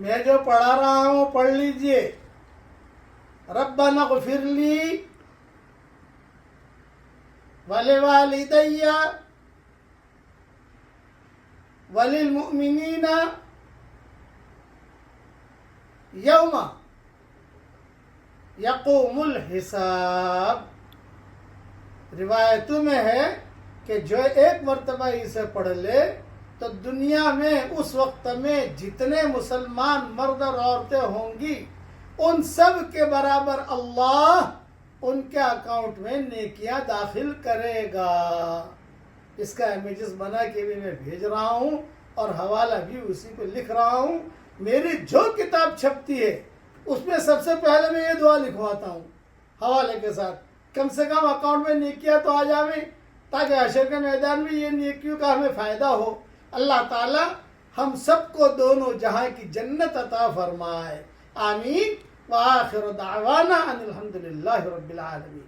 میں جو پڑھا رہا ہوں پڑھ لیجئے. ربنا اغفر لی ولوالدی وللمؤمنین یوم یقوم الحساب. روایتوں میں ہے کہ جو ایک مرتبہ اسے پڑھ لے تو دنیا میں اس وقت میں جتنے مسلمان مرد اور عورتیں ہوں گی ان سب کے برابر اللہ ان کے اکاؤنٹ میں نیکیاں داخل کرے گا. اس کا امیجز بنا کے بھی میں بھیج رہا ہوں اور حوالہ بھی اسی کو لکھ رہا ہوں. میری جو کتاب چھپتی ہے اس میں سب سے پہلے میں یہ دعا لکھواتا ہوں حوالے کے ساتھ. کم سے کم اکاؤنٹ میں نیکیاں تو آ جاویں تاکہ حشر کے میدان میں یہ نیکیوں کا ہمیں فائدہ ہو. اللہ تعالی ہم سب کو دونوں جہاں کی جنت عطا فرمائے. آمین. وآخر دعوانا ان الحمدللہ رب العالمین.